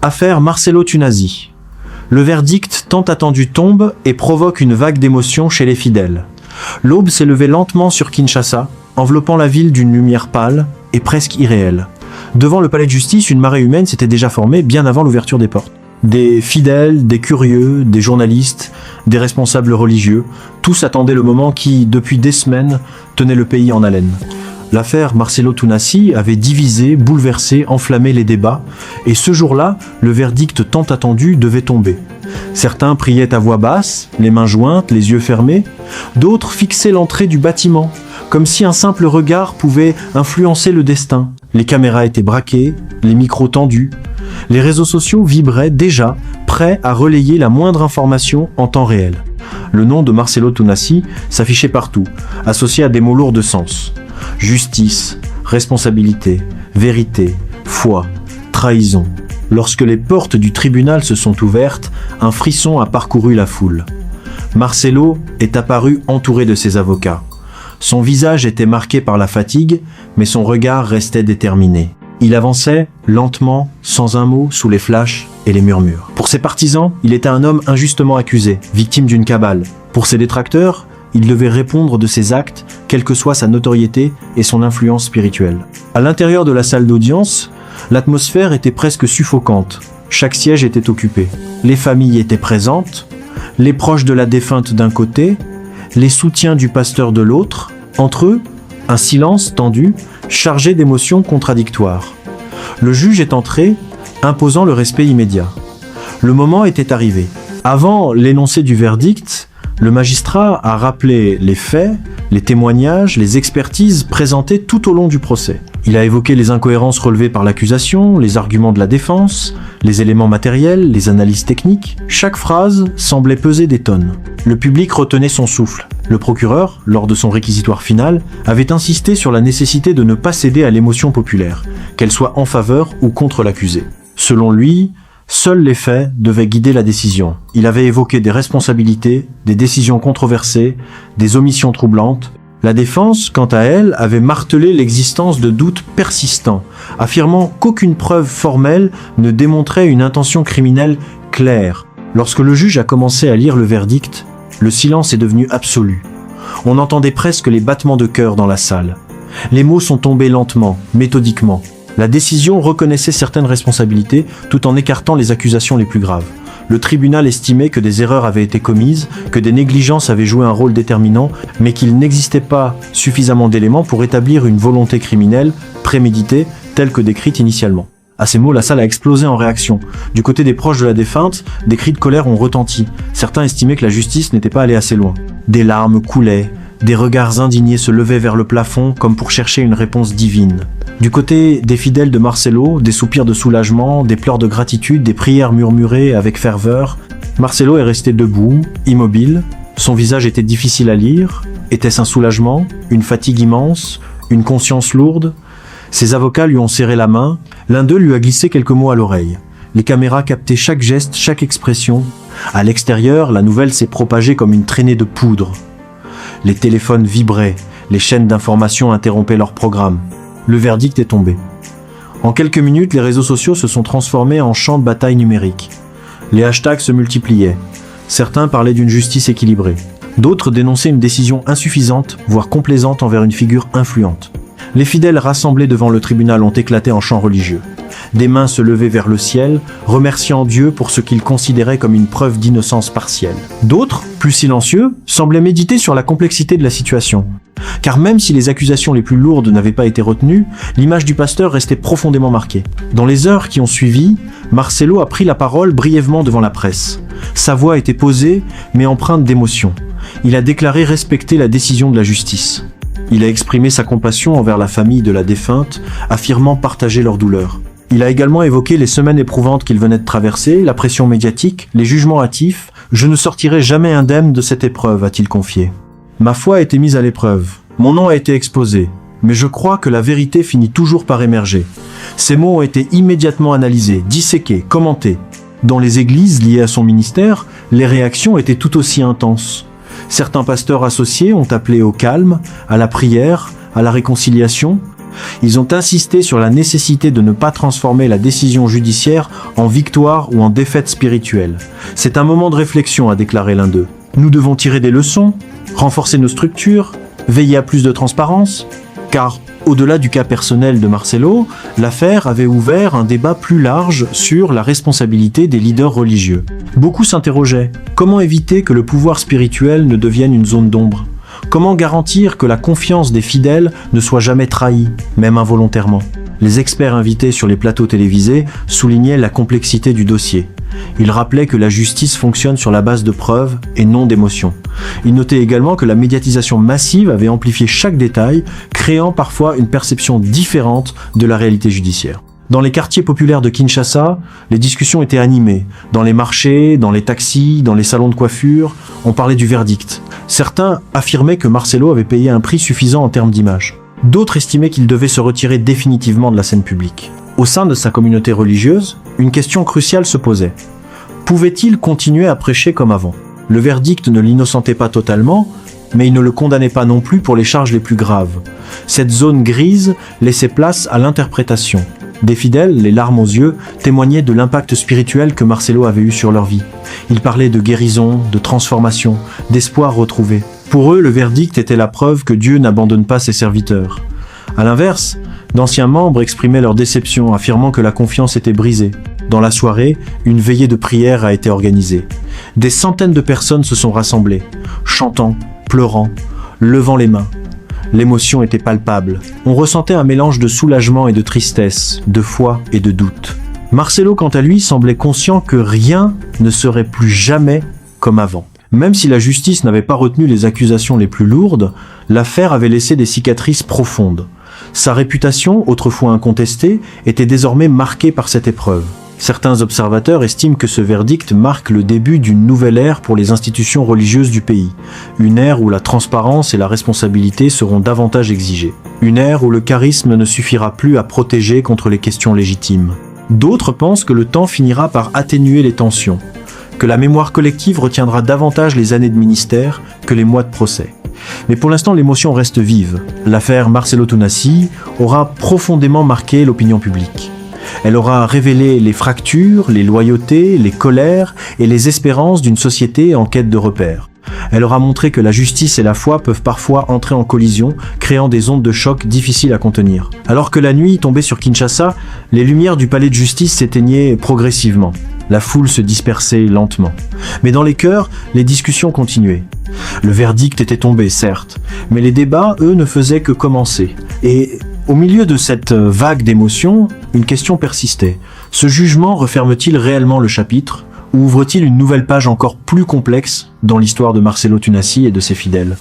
Affaire Marcelo Tunasi. Le verdict tant attendu tombe et provoque une vague d'émotion chez les fidèles. L'aube s'est levée lentement sur Kinshasa, enveloppant la ville d'une lumière pâle et presque irréelle. Devant le palais de justice, une marée humaine s'était déjà formée bien avant l'ouverture des portes. Des fidèles, des curieux, des journalistes, des responsables religieux, tous attendaient le moment qui, depuis des semaines, tenait le pays en haleine. L'affaire Marcelo Tunasi avait divisé, bouleversé, enflammé les débats, et ce jour-là, le verdict tant attendu devait tomber. Certains priaient à voix basse, les mains jointes, les yeux fermés, d'autres fixaient l'entrée du bâtiment, comme si un simple regard pouvait influencer le destin. Les caméras étaient braquées, les micros tendus. Les réseaux sociaux vibraient déjà, prêts à relayer la moindre information en temps réel. Le nom de Marcelo Tunasi s'affichait partout, associé à des mots lourds de sens. Justice, responsabilité, vérité, foi, trahison. Lorsque les portes du tribunal se sont ouvertes, un frisson a parcouru la foule. Marcelo est apparu entouré de ses avocats. Son visage était marqué par la fatigue, mais son regard restait déterminé. Il avançait, lentement, sans un mot, sous les flashs et les murmures. Pour ses partisans, il était un homme injustement accusé, victime d'une cabale. Pour ses détracteurs, il devait répondre de ses actes, quelle que soit sa notoriété et son influence spirituelle. À l'intérieur de la salle d'audience, l'atmosphère était presque suffocante. Chaque siège était occupé. Les familles étaient présentes, les proches de la défunte d'un côté, les soutiens du pasteur de l'autre. Entre eux, un silence tendu, chargé d'émotions contradictoires. Le juge est entré, imposant le respect immédiat. Le moment était arrivé. Avant l'énoncé du verdict, le magistrat a rappelé les faits, les témoignages, les expertises présentées tout au long du procès. Il a évoqué les incohérences relevées par l'accusation, les arguments de la défense, les éléments matériels, les analyses techniques. Chaque phrase semblait peser des tonnes. Le public retenait son souffle. Le procureur, lors de son réquisitoire final, avait insisté sur la nécessité de ne pas céder à l'émotion populaire, qu'elle soit en faveur ou contre l'accusé. Selon lui, seuls les faits devaient guider la décision. Il avait évoqué des responsabilités, des décisions controversées, des omissions troublantes. La défense, quant à elle, avait martelé l'existence de doutes persistants, affirmant qu'aucune preuve formelle ne démontrait une intention criminelle claire. Lorsque le juge a commencé à lire le verdict, le silence est devenu absolu. On entendait presque les battements de cœur dans la salle. Les mots sont tombés lentement, méthodiquement. La décision reconnaissait certaines responsabilités tout en écartant les accusations les plus graves. Le tribunal estimait que des erreurs avaient été commises, que des négligences avaient joué un rôle déterminant, mais qu'il n'existait pas suffisamment d'éléments pour établir une volonté criminelle préméditée telle que décrite initialement. À ces mots, la salle a explosé en réaction. Du côté des proches de la défunte, des cris de colère ont retenti. Certains estimaient que la justice n'était pas allée assez loin. Des larmes coulaient, des regards indignés se levaient vers le plafond comme pour chercher une réponse divine. Du côté des fidèles de Marcelo, des soupirs de soulagement, des pleurs de gratitude, des prières murmurées avec ferveur. Marcelo est resté debout, immobile. Son visage était difficile à lire. Était-ce un soulagement, une fatigue immense, une conscience lourde? Ses avocats lui ont serré la main. L'un d'eux lui a glissé quelques mots à l'oreille. Les caméras captaient chaque geste, chaque expression. À l'extérieur, la nouvelle s'est propagée comme une traînée de poudre. Les téléphones vibraient, les chaînes d'information interrompaient leur programme. Le verdict est tombé. En quelques minutes, les réseaux sociaux se sont transformés en champs de bataille numérique. Les hashtags se multipliaient. Certains parlaient d'une justice équilibrée. D'autres dénonçaient une décision insuffisante, voire complaisante envers une figure influente. Les fidèles rassemblés devant le tribunal ont éclaté en chants religieux. Des mains se levaient vers le ciel, remerciant Dieu pour ce qu'ils considéraient comme une preuve d'innocence partielle. D'autres, plus silencieux, semblaient méditer sur la complexité de la situation. Car même si les accusations les plus lourdes n'avaient pas été retenues, l'image du pasteur restait profondément marquée. Dans les heures qui ont suivi, Marcelo a pris la parole brièvement devant la presse. Sa voix était posée, mais empreinte d'émotion. Il a déclaré respecter la décision de la justice. Il a exprimé sa compassion envers la famille de la défunte, affirmant partager leur douleur. Il a également évoqué les semaines éprouvantes qu'il venait de traverser, la pression médiatique, les jugements hâtifs. « Je ne sortirai jamais indemne de cette épreuve », a-t-il confié. « Ma foi a été mise à l'épreuve. Mon nom a été exposé. Mais je crois que la vérité finit toujours par émerger. » Ces mots ont été immédiatement analysés, disséqués, commentés. Dans les églises liées à son ministère, les réactions étaient tout aussi intenses. Certains pasteurs associés ont appelé au calme, à la prière, à la réconciliation. Ils ont insisté sur la nécessité de ne pas transformer la décision judiciaire en victoire ou en défaite spirituelle. C'est un moment de réflexion, a déclaré l'un d'eux. Nous devons tirer des leçons, renforcer nos structures, veiller à plus de transparence, car au-delà du cas personnel de Marcelo, l'affaire avait ouvert un débat plus large sur la responsabilité des leaders religieux. Beaucoup s'interrogeaient. Comment éviter que le pouvoir spirituel ne devienne une zone d'ombre ? Comment garantir que la confiance des fidèles ne soit jamais trahie, même involontairement ? Les experts invités sur les plateaux télévisés soulignaient la complexité du dossier. Ils rappelaient que la justice fonctionne sur la base de preuves et non d'émotions. Ils notaient également que la médiatisation massive avait amplifié chaque détail, créant parfois une perception différente de la réalité judiciaire. Dans les quartiers populaires de Kinshasa, les discussions étaient animées. Dans les marchés, dans les taxis, dans les salons de coiffure, on parlait du verdict. Certains affirmaient que Marcelo avait payé un prix suffisant en termes d'image. D'autres estimaient qu'il devait se retirer définitivement de la scène publique. Au sein de sa communauté religieuse, une question cruciale se posait. Pouvait-il continuer à prêcher comme avant ? Le verdict ne l'innocentait pas totalement, mais il ne le condamnait pas non plus pour les charges les plus graves. Cette zone grise laissait place à l'interprétation. Des fidèles, les larmes aux yeux, témoignaient de l'impact spirituel que Marcelo avait eu sur leur vie. Ils parlaient de guérison, de transformation, d'espoir retrouvé. Pour eux, le verdict était la preuve que Dieu n'abandonne pas ses serviteurs. À l'inverse, d'anciens membres exprimaient leur déception, affirmant que la confiance était brisée. Dans la soirée, une veillée de prière a été organisée. Des centaines de personnes se sont rassemblées, chantant, pleurant, levant les mains. L'émotion était palpable. On ressentait un mélange de soulagement et de tristesse, de foi et de doute. Marcelo, quant à lui, semblait conscient que rien ne serait plus jamais comme avant. Même si la justice n'avait pas retenu les accusations les plus lourdes, l'affaire avait laissé des cicatrices profondes. Sa réputation, autrefois incontestée, était désormais marquée par cette épreuve. Certains observateurs estiment que ce verdict marque le début d'une nouvelle ère pour les institutions religieuses du pays. Une ère où la transparence et la responsabilité seront davantage exigées. Une ère où le charisme ne suffira plus à protéger contre les questions légitimes. D'autres pensent que le temps finira par atténuer les tensions, que la mémoire collective retiendra davantage les années de ministère que les mois de procès. Mais pour l'instant, l'émotion reste vive. L'affaire Marcelo Tounassi aura profondément marqué l'opinion publique. Elle aura révélé les fractures, les loyautés, les colères et les espérances d'une société en quête de repères. Elle aura montré que la justice et la foi peuvent parfois entrer en collision, créant des ondes de choc difficiles à contenir. Alors que la nuit tombait sur Kinshasa, les lumières du palais de justice s'éteignaient progressivement. La foule se dispersait lentement. Mais dans les cœurs, les discussions continuaient. Le verdict était tombé, certes, mais les débats, eux, ne faisaient que commencer. Et au milieu de cette vague d'émotions, une question persistait. Ce jugement referme-t-il réellement le chapitre, ou ouvre-t-il une nouvelle page encore plus complexe dans l'histoire de Marcelo Tounassi et de ses fidèles ?